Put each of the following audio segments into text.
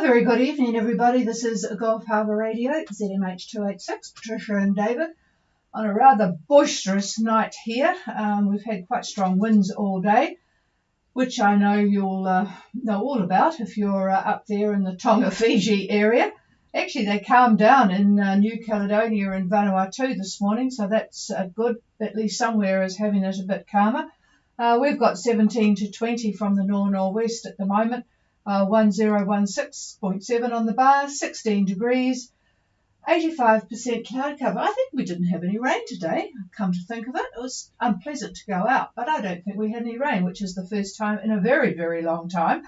very good evening, everybody. This is Gulf Harbour Radio, ZMH286, Patricia and David, on a rather boisterous night here. We've had quite strong winds all day, which I know you'll know all about if you're up there in the Tonga, Fiji area. Actually, they calmed down in New Caledonia and Vanuatu this morning, so that's good. At least somewhere is having it a bit calmer. We've got 17 to 20 from the north-northwest at the moment. 1016.7 on the bar, 16 degrees, 85% cloud cover. I think we didn't have any rain today, come to think of it. It was unpleasant to go out, but I don't think we had any rain, which is the first time in a very, very long time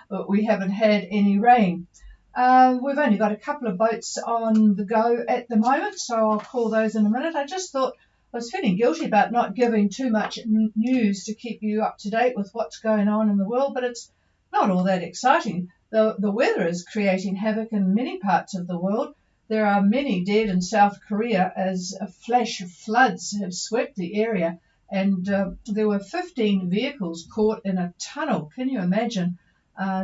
that we haven't had any rain. We've only got a couple of boats on the go at the moment, so I'll call those in a minute. I just thought I was feeling guilty about not giving too much news to keep you up to date with what's going on in the world, but it's not all that exciting. The weather is creating havoc in many parts of the world. There are many dead in South Korea as flash floods have swept the area, and there were 15 vehicles caught in a tunnel. Can you imagine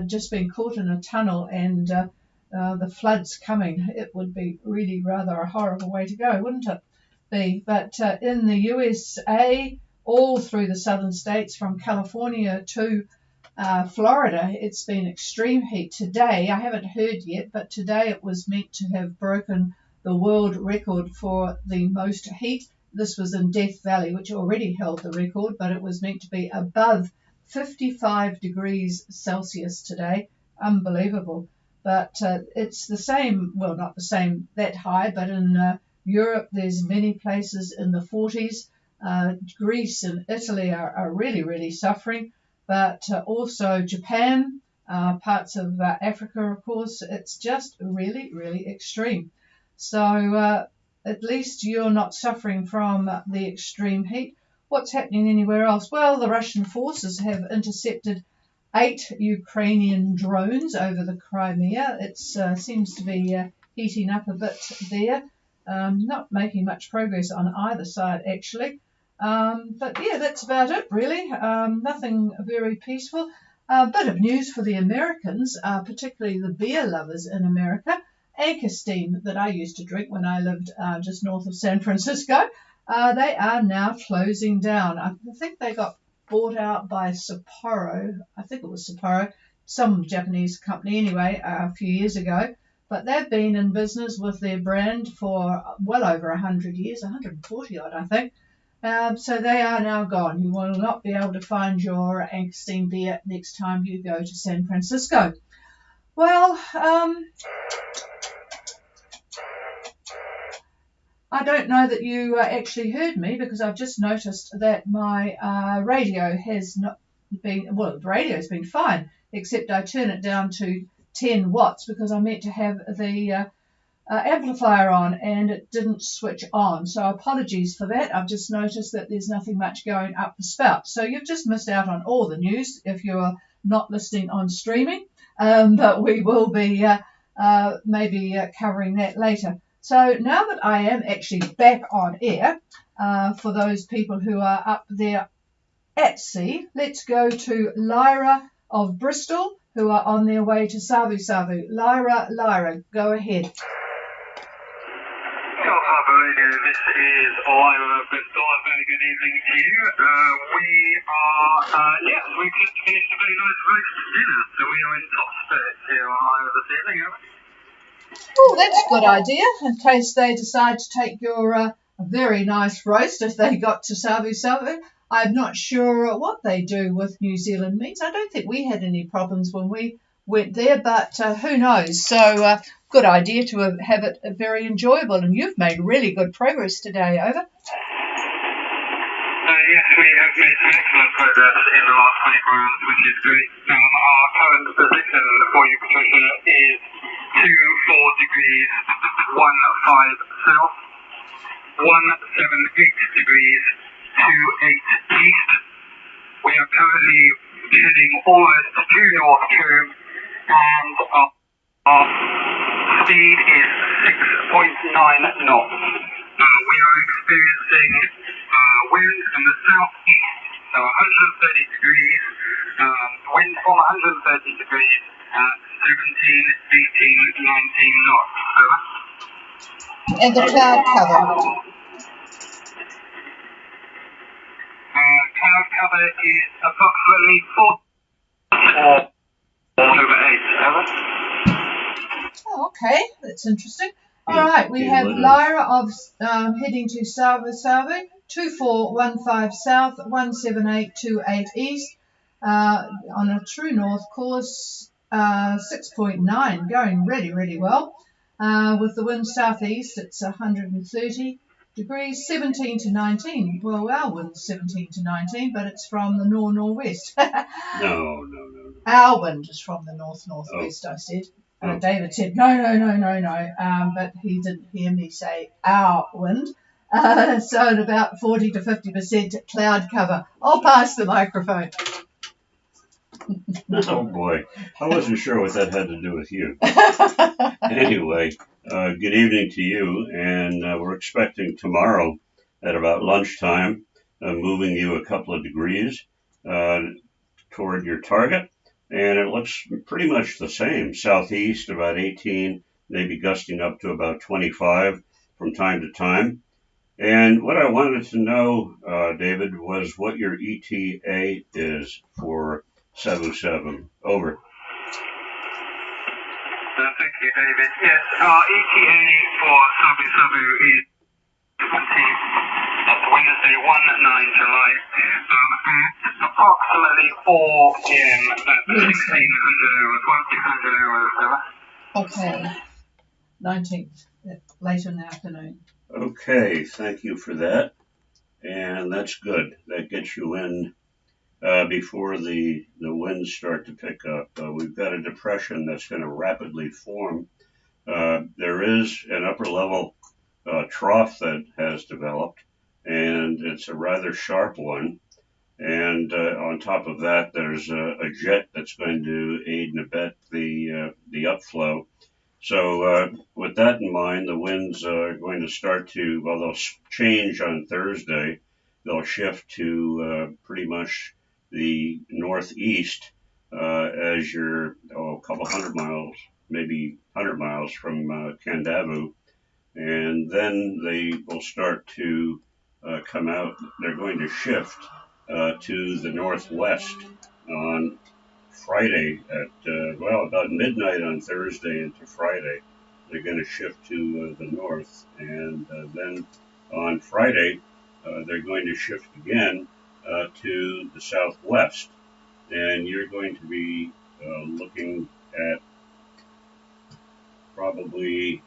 just being caught in a tunnel and the floods coming? It would be really rather a horrible way to go, wouldn't it be? But in the USA, all through the southern states from California to Florida, it's been extreme heat. Today, I haven't heard yet, but today it was meant to have broken the world record for the most heat. This was in Death Valley, which already held the record, but it was meant to be above 55 degrees Celsius today. Unbelievable. But it's the same, well, not the same that high, but in Europe, there's many places in the 40s. Greece and Italy are really, really suffering. But also Japan, parts of Africa, of course. It's just really, really extreme. So at least you're not suffering from the extreme heat. What's happening anywhere else? Well, the Russian forces have intercepted 8 Ukrainian drones over the Crimea. It seems to be heating up a bit there. Not making much progress on either side, actually. But yeah, that's about it, really. Nothing very peaceful. A bit of news for the Americans, particularly the beer lovers in America. Anchor Steam, that I used to drink when I lived just north of San Francisco, they are now closing down. I think they got bought out by Sapporo. I think it was Sapporo, some Japanese company anyway, a few years ago. But they've been in business with their brand for well over 100 years, 140 odd, I think. So they are now gone. You will not be able to find your Anchor Steam beer next time you go to San Francisco. Well, I don't know that you actually heard me, because I've just noticed that my radio has not been, well, the radio's been fine, except I turn it down to 10 watts because I meant to have the amplifier on and it didn't switch on. So apologies for that. I've just noticed that there's nothing much going up the spout. So you've just missed out on all the news if you're not listening on streaming. But we will be maybe covering that later. So now that I am actually back on air, for those people who are up there at sea, let's go to Lyra of Bristol, who are on their way to Savu Savu. Lyra, go ahead. Harbour Radio, this is Lyra of Bristol. A very good evening to you. We've just finished a very nice roast dinner, so we are in top spirits here on Lyra this evening, haven't we? Oh, that's a good idea, in case they decide to take your very nice roast if they got to Savu Savu. I'm not sure what they do with New Zealand meats. I don't think we had any problems when we went there, but who knows. So good idea to have it very enjoyable, and you've made really good progress today, over. Yes, we have made some excellent progress in the last 24 hours, which is great. Our current position for you, Patricia, is 24 degrees 15 south, 178 degrees 28 east. We are currently heading almost due north to, and our speed is 6.9 knots. We are experiencing winds from the southeast, so 130 degrees, winds from 130 degrees, at 17, 18, 19 knots. Over. And the cloud cover? Cloud cover is approximately 4 over 8. Over. Oh, okay, that's interesting. All right, we have Lyra of heading to Savo, 2415 south, 17828 east, on a true north course, 6.9, going really, really well. With the wind southeast, it's 130 degrees, 17 to 19. Well, our wind's 17 to 19, but it's from the northwest. No. Our wind is from the northwest, I said. David said, no, but he didn't hear me say our wind. So at about 40 to 50% cloud cover. I'll pass the microphone. Oh boy, I wasn't sure what that had to do with you. Anyway, good evening to you, and we're expecting tomorrow at about lunchtime, moving you a couple of degrees toward your target. And it looks pretty much the same. Southeast, about 18, maybe gusting up to about 25 from time to time. And what I wanted to know, David, was what your ETA is for 77. Over. Thank you, David. Yes, our ETA for Sabu is 20, Wednesday, 1/9 July. At approximately 4 p.m. That's 1600 hours, 1600 hours. Okay. 19th, later in the afternoon. Okay, thank you for that. And that's good. That gets you in before the winds start to pick up. We've got a depression that's going to rapidly form. There is an upper level trough that has developed, and it's a rather sharp one. And on top of that, there's a jet that's going to aid and abet the upflow. So with that in mind, the winds are going to start to, well, they'll change on Thursday. They'll shift to pretty much the northeast as you're a couple hundred miles, maybe 100 miles from Kandavu. And then they will start to come out. They're going to shift to the northwest on Friday at, about midnight on Thursday into Friday. They're going to shift to the north. And then on Friday, they're going to shift again to the southwest. And you're going to be looking at probably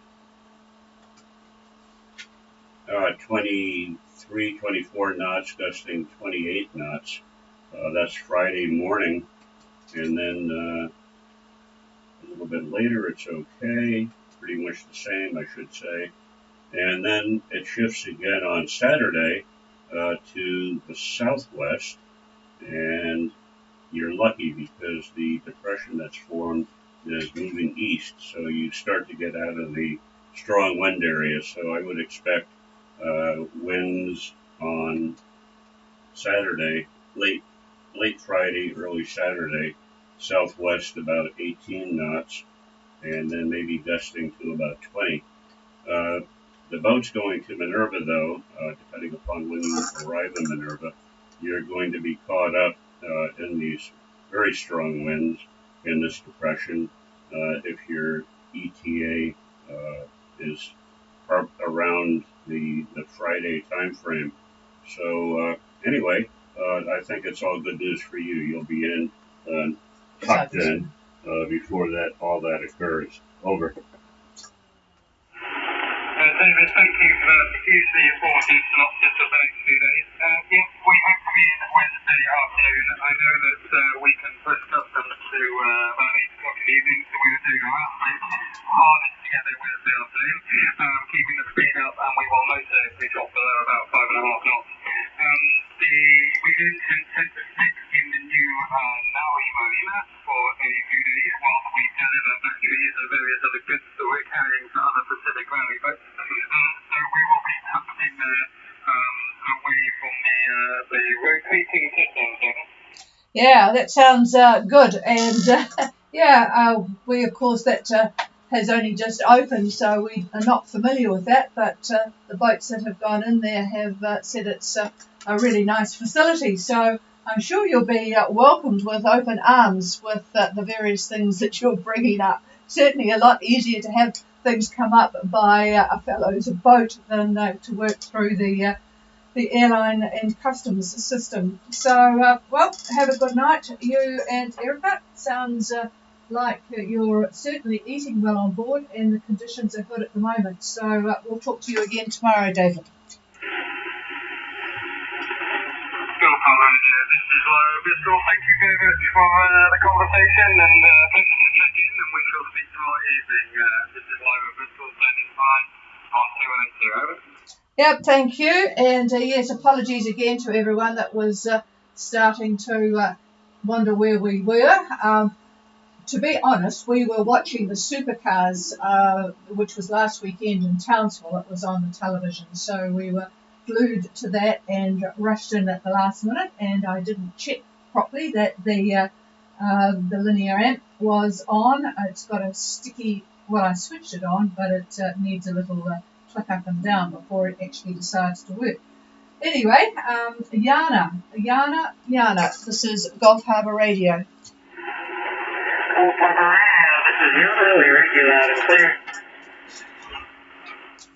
23, 24 knots, gusting 28 knots. That's Friday morning. And then a little bit later, it's okay. Pretty much the same, I should say. And then it shifts again on Saturday to the southwest. And you're lucky because the depression that's formed is moving east. So you start to get out of the strong wind area. So I would expect winds on Saturday, late Friday, early Saturday, southwest about 18 knots, and then maybe gusting to about 20. The boat's going to Minerva, though, depending upon when you arrive in Minerva, you're going to be caught up in these very strong winds in this depression if your ETA is around the Friday time frame. So anyway, I think it's all good news for you. You'll be in tucked in before all that occurs. Over. David, thank you for that hugely informative synopsis of the next few days. Yes, we hope to be in Wednesday afternoon. I know that we can push customs to about 8 o'clock in the evening, so we are doing our absolute hardest to get there Wednesday afternoon, keeping the speed up, and we will most certainly drop below about 5.5 knots. We then tend to stick in the new Maui Marina for a few days whilst we deliver batteries and various other goods that we're carrying for other Pacific Rally boats. So we will be tucked in there away from the rotating systems. Yeah, that sounds good. And Yeah, we of course that has only just opened, so we are not familiar with that. But the boats that have gone in there have said it's a really nice facility. So I'm sure you'll be welcomed with open arms with the various things that you're bringing up. Certainly a lot easier to have things come up by a fellow's boat than to work through the airline and customs system. So, well, have a good night, you and Erica. Sounds like you're certainly eating well on board and the conditions are good at the moment. So we'll talk to you again tomorrow, David. This is Bristol. Thank you very much for the conversation and thanks for checking in, and we shall speak tomorrow evening. This is Lower Bristol, standing by on 280. Over. Yep, thank you. And yes, apologies again to everyone that was starting to wonder where we were. To be honest, we were watching the Supercars, which was last weekend in Townsville. It was on the television, so we were glued to that and rushed in at the last minute, and I didn't check properly that the linear amp was on. It's got a sticky, well, I switched it on, but it needs a little click up and down before it actually decides to work. Anyway, Yana, this is Gulf Harbour Radio. Gulf Harbour Radio, this is Yana, we read you loud and clear.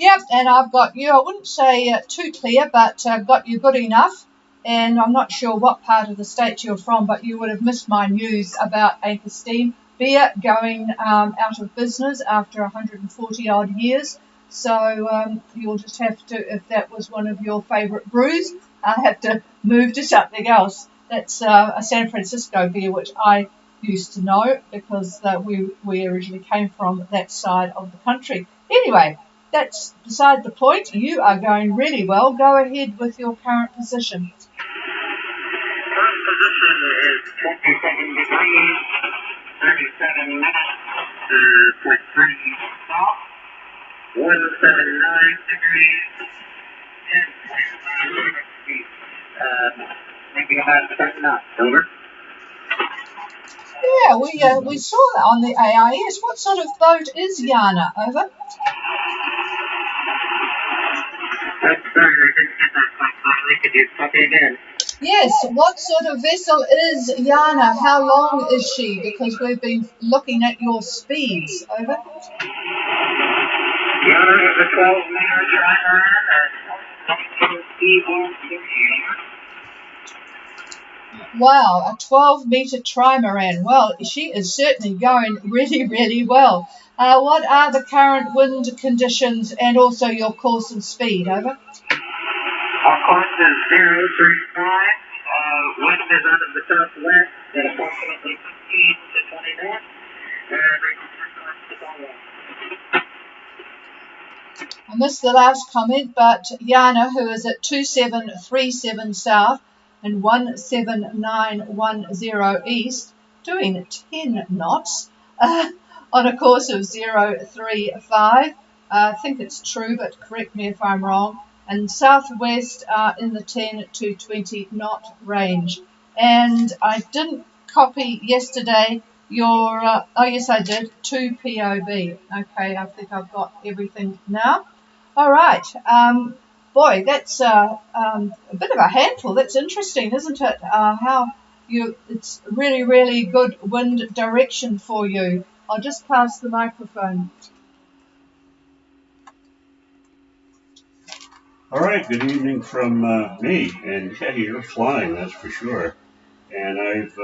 Yep, and I've got you, I wouldn't say too clear, but got you good enough. And I'm not sure what part of the state you're from, but you would have missed my news about Anchor Steam Beer going out of business after 140 odd years. So you'll just have to, if that was one of your favourite brews, have to move to something else. That's a San Francisco beer, which I used to know because we originally came from that side of the country. Anyway, that's beside the point. You are going really well. Go ahead with your current position. Current position is 27 degrees, 37 minutes, 0.3 south, 179 degrees, 10.5 feet, maybe about 10 knots, over. Yeah, we saw that on the AIS. What sort of boat is Yana? Over. That's sorry, I didn't get that quite clearly. Could you copy again? Yes, what sort of vessel is Yana? How long is she? Because we've been looking at your speeds. Over. Yana is a 12-meter trimaran at 19 Wow, a 12-meter trimaran. Well, she is certainly going really, really well. What are the current wind conditions and also your course and speed? Over. Our course is 035. Wind is out of the southwest at approximately 15 to 20 knots. I missed the last comment, but Yana, who is at 2737 south and 17910 east, doing 10 knots on a course of 035. I think it's true, but correct me if I'm wrong. And southwest in the 10 to 20 knot range. And I didn't copy yesterday your, oh yes I did, 2 POB. Okay, I think I've got everything now. All right, boy, that's a bit of a handful. That's interesting, isn't it? It's really, really good wind direction for you. I'll just pass the microphone. All right, good evening from me. And yeah, you're flying, that's for sure. And I've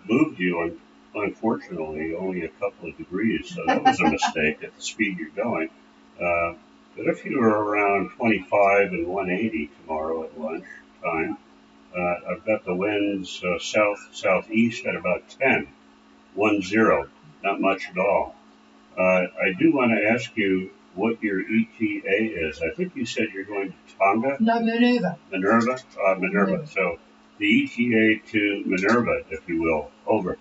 moved you, unfortunately, only a couple of degrees, so that was a mistake at the speed you're going. But if you were around 25 and 180 tomorrow at lunchtime, I've got the winds southeast at about 10, 1-0, not much at all. I do want to ask you what your ETA is. I think you said you're going to Tonga? No, Minerva. Minerva. So the ETA to Minerva, if you will. Over.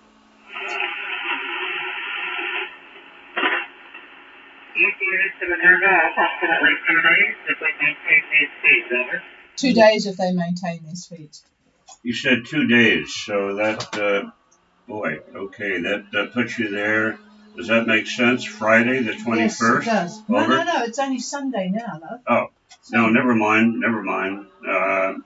ETA to Minerva, approximately 2 days if we maintain these speeds. Over. 2 days if they maintain their speeds. You said 2 days, so that Boy, okay, that puts you there. Does that make sense? Friday the 21st? Yes, it does. Over? No, it's only Sunday now, love. Oh, So, no, never mind, never mind. I'm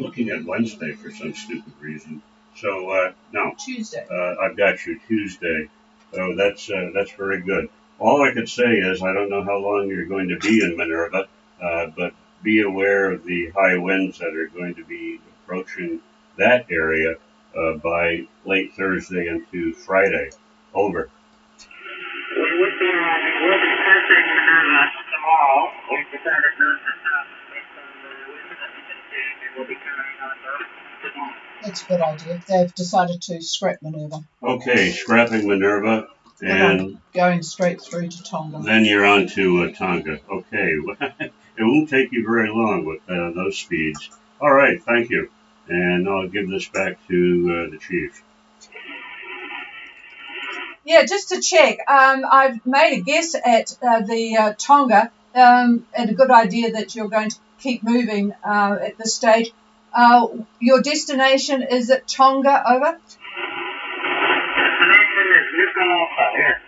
looking at Wednesday for some stupid reason. So, no, Tuesday. I've got you Tuesday. So that's very good. All I could say is I don't know how long you're going to be in Minerva, but be aware of the high winds that are going to be approaching that area by late Thursday into Friday. Over. We'll be passing tomorrow. We've decided not to stop based on the winds that we've been seeing, and we'll be carrying on tomorrow. That's a good idea. They've decided to scrap Minerva. Okay, scrapping Minerva, and going straight through to Tonga. then you're on to Tonga. Okay, it won't take you very long with those speeds. All right, thank you. And I'll give this back to the chief. Yeah, just to check, I've made a guess at the Tonga, and a good idea that you're going to keep moving at this stage. Your destination is at Tonga, over? Destination is Nuku'alofa, here.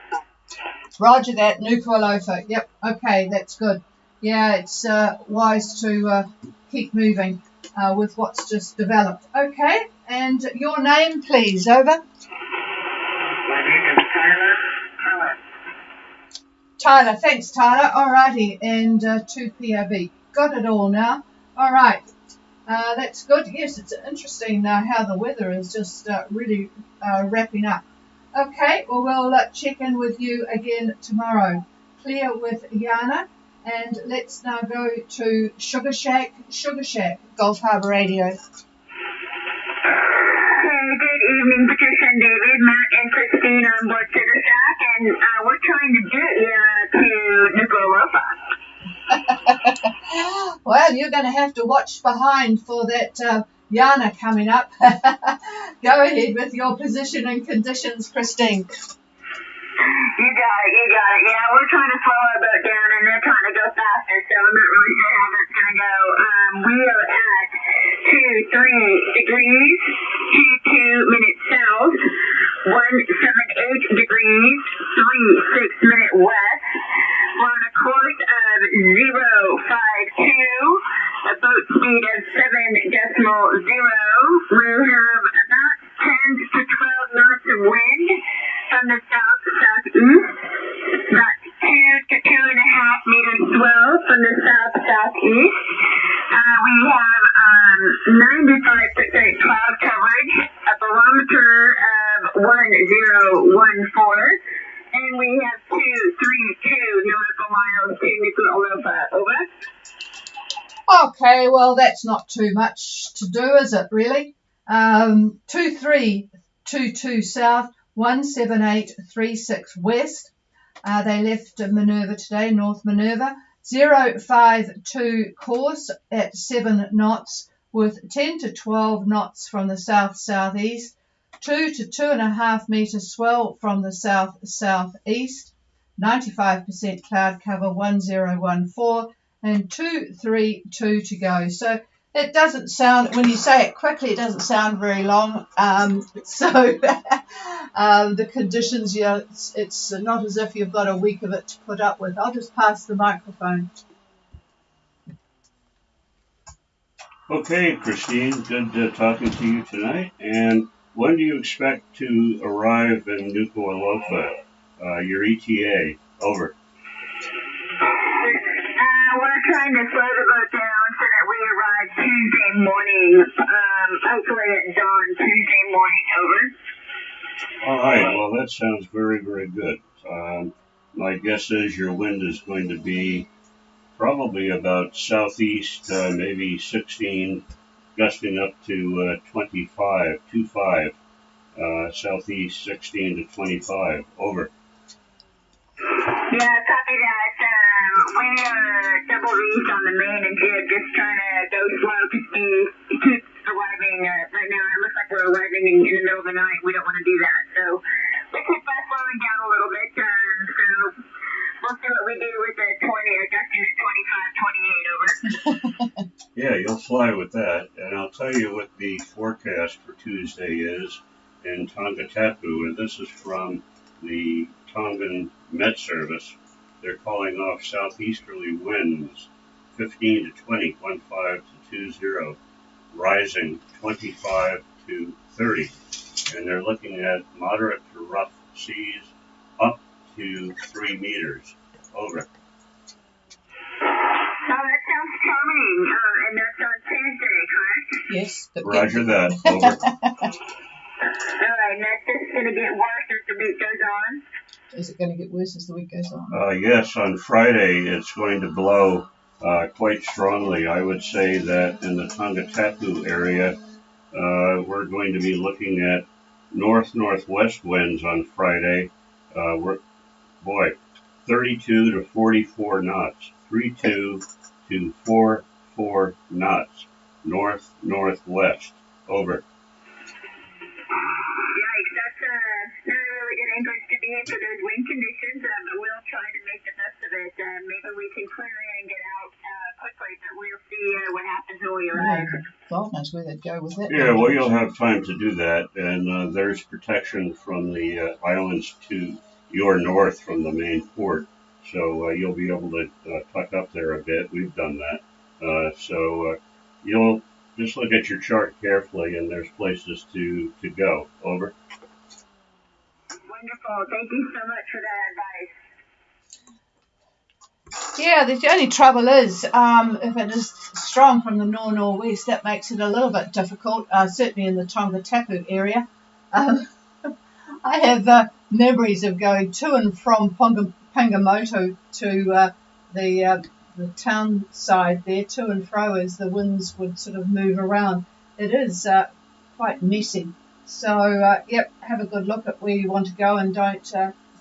Roger that, Nuku'alofa. Yep, okay, that's good. Yeah, it's wise to keep moving with what's just developed. Okay, and your name, please, over? My name is Tyler. Tyler, thanks, Tyler. Alrighty, and 2 PRB. Got it all now. All right, that's good. Yes, it's interesting how the weather is just really wrapping up. Okay, well, we'll check in with you again tomorrow. Clear with Yana, and let's now go to Sugar Shack, Gulf Harbour Radio. Hey, good evening, Patricia and David, Matt and Christine on board Sugar Shack, and we're trying to get you to Nuku'alofa. Well, you're going to have to watch behind for that Yana coming up. Go ahead with your position and conditions, Christine. You got it. Yeah, we're trying to slow our boat down, and they're trying to go faster, so I'm not really sure how that's going to go. We are at 23 degrees, 22 minutes south, 178 degrees, 36 minutes west. We're on a course of 052, a boat speed of 7.0. We have about 10 to 12 knots of wind from the south-southeast, about 2 to 2.5 meters swell from the south-southeast. We have 95% cloud coverage, a barometer of 1014, and we have 232 nautical miles to Nuku'alofa. Over. Okay, well, that's not too much to do, is it, really? 2322 south, 17836 west. They left Minerva today, North Minerva. 052 course at 7 knots with 10 to 12 knots from the south-southeast, 2 to 2.5 meters swell from the south-southeast, 95% cloud cover, 1014, and 232 to go. So it doesn't sound, when you say it quickly, it doesn't sound very long. The conditions, it's not as if you've got a week of it to put up with. I'll just pass the microphone. Okay, Christine, good talking to you tonight. And when do you expect to arrive in Nuku'alofa, your ETA? Over. We're trying to slow the boat down so that we arrive Tuesday morning, hopefully at dawn Tuesday morning. Over. All right, well, that sounds very, very good. My guess is your wind is going to be probably about southeast, maybe 16, gusting up to 25, southeast 16 to 25. Over. Yeah, copy that. We are double reefed on the main and jib, just trying to go slow because we keep arriving. Right now, it looks like we're arriving in the middle of the night. We don't want to do that, so we keep slowing down a little bit. So we'll see what we do with the 20 or gusting to 25, 28. Over. Yeah, you'll fly with that. And I'll tell you what the forecast for Tuesday is. in Tongatapu, and this is from the Tongan Met Service. They're calling off southeasterly winds 15 to 20, 15 to 20, rising 25 to 30. And they're looking at moderate to rough seas up to 3 meters. Over. That sounds charming, and that's on Tuesday, correct? Yes. Roger that. Over. All right, and that's just going to get worse as the week goes on? Is it going to get worse as the week goes on? Yes, on Friday it's going to blow quite strongly. I would say that in the Tongatapu area, we're going to be looking at northwest winds on Friday. 32 to 44 knots. 32 to 44 knots. Northwest. Over. Yikes, that's not a really good English to be in for those wind conditions, but we'll try to make the best of it. Maybe we can clear in and get out quickly, but we'll see what happens when we arrive. God knows where they'd go with it. Yeah, well, you'll have time to do that, and there's protection from the islands to your north from the main port, so you'll be able to tuck up there a bit. We've done that. So you'll just look at your chart carefully, and there's places to go. Over. Wonderful. Thank you so much for that advice. Yeah, the only trouble is if it is strong from the northwest, that makes it a little bit difficult, certainly in the Tongatapu area. I have memories of going to and from Pangamoto to the town side there, to and fro as the winds would sort of move around. It is quite messy. So, yep, have a good look at where you want to go and don't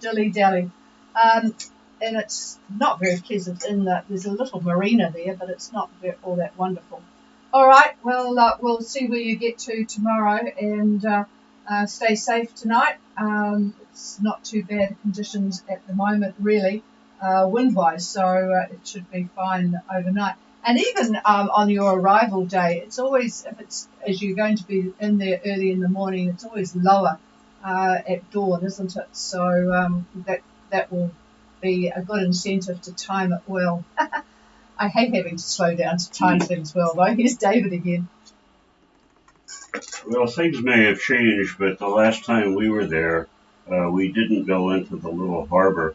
dilly-dally. And it's not very pleasant in that there's a little marina there, but it's not all that wonderful. All right, well, we'll see where you get to tomorrow, and stay safe tonight. It's not too bad conditions at the moment, really, wind-wise, so it should be fine overnight. And even on your arrival day, it's always, as you're going to be in there early in the morning, it's always lower at dawn, isn't it? So that will be a good incentive to time it well. I hate having to slow down to time things well, though. Here's David again. Well, things may have changed, but the last time we were there, we didn't go into the little harbor.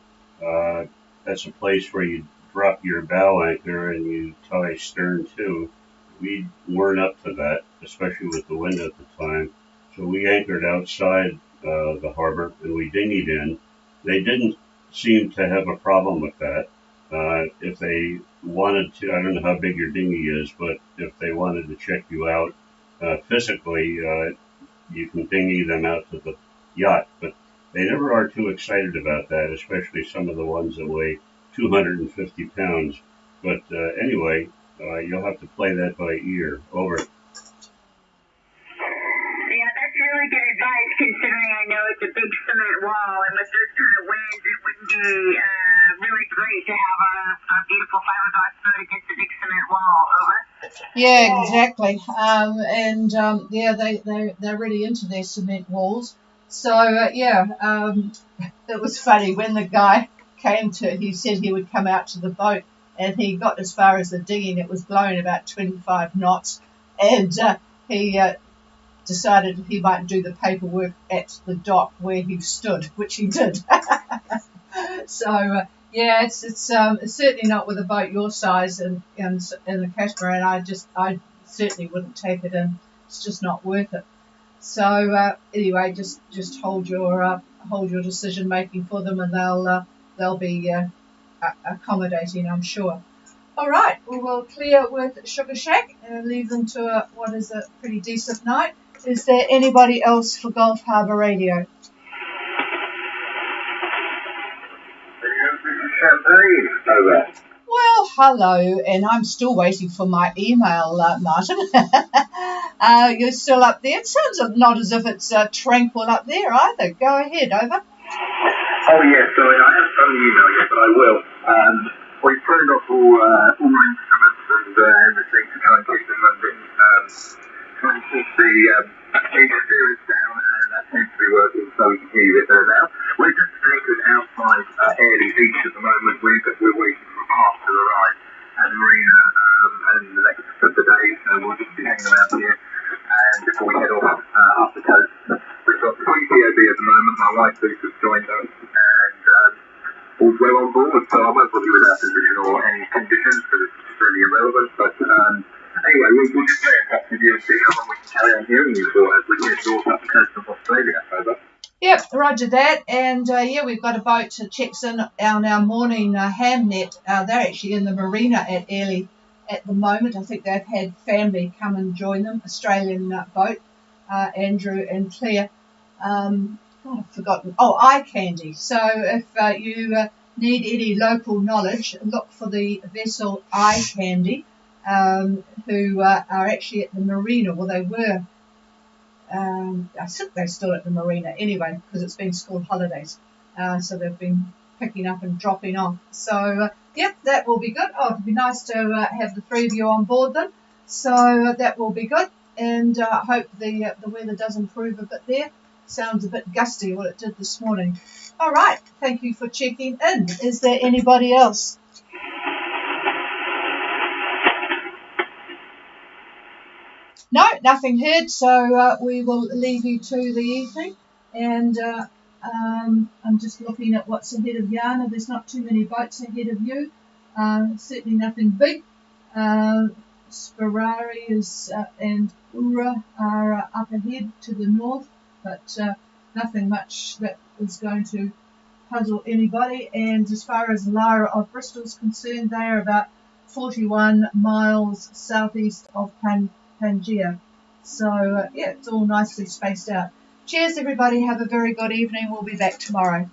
That's a place where you drop your bow anchor and you tie stern to. We weren't up to that, especially with the wind at the time. So we anchored outside the harbor and we dinghied in. They didn't seem to have a problem with that. If they wanted to, I don't know how big your dinghy is, but if they wanted to check you out physically, you can dinghy them out to the yacht. But they never are too excited about that, especially some of the ones that weigh 250 pounds. But anyway, you'll have to play that by ear. Over. Yeah, that's really good advice, considering I know it's a big cement wall, and with those kind of winds, it wouldn't be really great to have our beautiful fiberglass boat against a big cement wall. Over. Yeah, exactly. They're really into their cement walls. So, it was funny when the guy he said he would come out to the boat, and he got as far as the dinghy, and it was blowing about 25 knots, and he decided he might do the paperwork at the dock where he stood, which he did. So, it's certainly not with a boat your size and the catamaran. I certainly wouldn't take it in. It's just not worth it. So anyway, just hold your decision making for them, and they'll be accommodating, I'm sure. All right, we'll clear with Sugar Shack and leave them to what is a pretty decent night. Is there anybody else for Gulf Harbour Radio? Over. Well, hello, and I'm still waiting for my email, Martin. You're still up there. It sounds not as if it's tranquil up there either. Go ahead, over. Oh, yes, sorry, I haven't found the email yet, but I will. We've turned off all instruments and everything to try and keep them moving, trying to keep the experience down, and at seems to be working, so we can hear you a bit better now. We're just anchored outside Airlie Beach at the moment. We're waiting for a pass to arrive at the marina in the next couple of days, so we'll just be hanging around here. And before we head off up the coast, we've got 3 POB at the moment. My wife Luke has joined us, and all's well on board. So I won't bother you with our position or any conditions because it's really irrelevant. But anyway, we'll just stay in touch with you and see how long we can carry on hearing you for as we head north up the coast of Australia. Over. Yep, roger that. And yeah, we've got a boat that checks in on our morning ham net. They're actually in the marina at Airlie at the moment. I think they've had family come and join them, Australian boat, Andrew and Claire. I've forgotten. Oh, Eye Candy. So if you need any local knowledge, look for the vessel Eye Candy, who are actually at the marina. Well, they were. I think they're still at the marina anyway because it's been school holidays. So they've been picking up and dropping off. So, yep, that will be good. Oh, it'd be nice to have the 3 of you on board then. So that will be good. And I hope the weather does improve a bit there. Sounds a bit gusty what it did this morning. All right, thank you for checking in. Is there anybody else? No, nothing heard, so we will leave you to the evening. And I'm just looking at what's ahead of Yana. There's not too many boats ahead of you. Certainly nothing big. Sperari is, and Ura are up ahead to the north, but nothing much that is going to puzzle anybody. And as far as Lara of Bristol is concerned, they are about 41 miles southeast of Pangaea. So yeah, it's all nicely spaced out. Cheers everybody, have a very good evening. We'll be back tomorrow.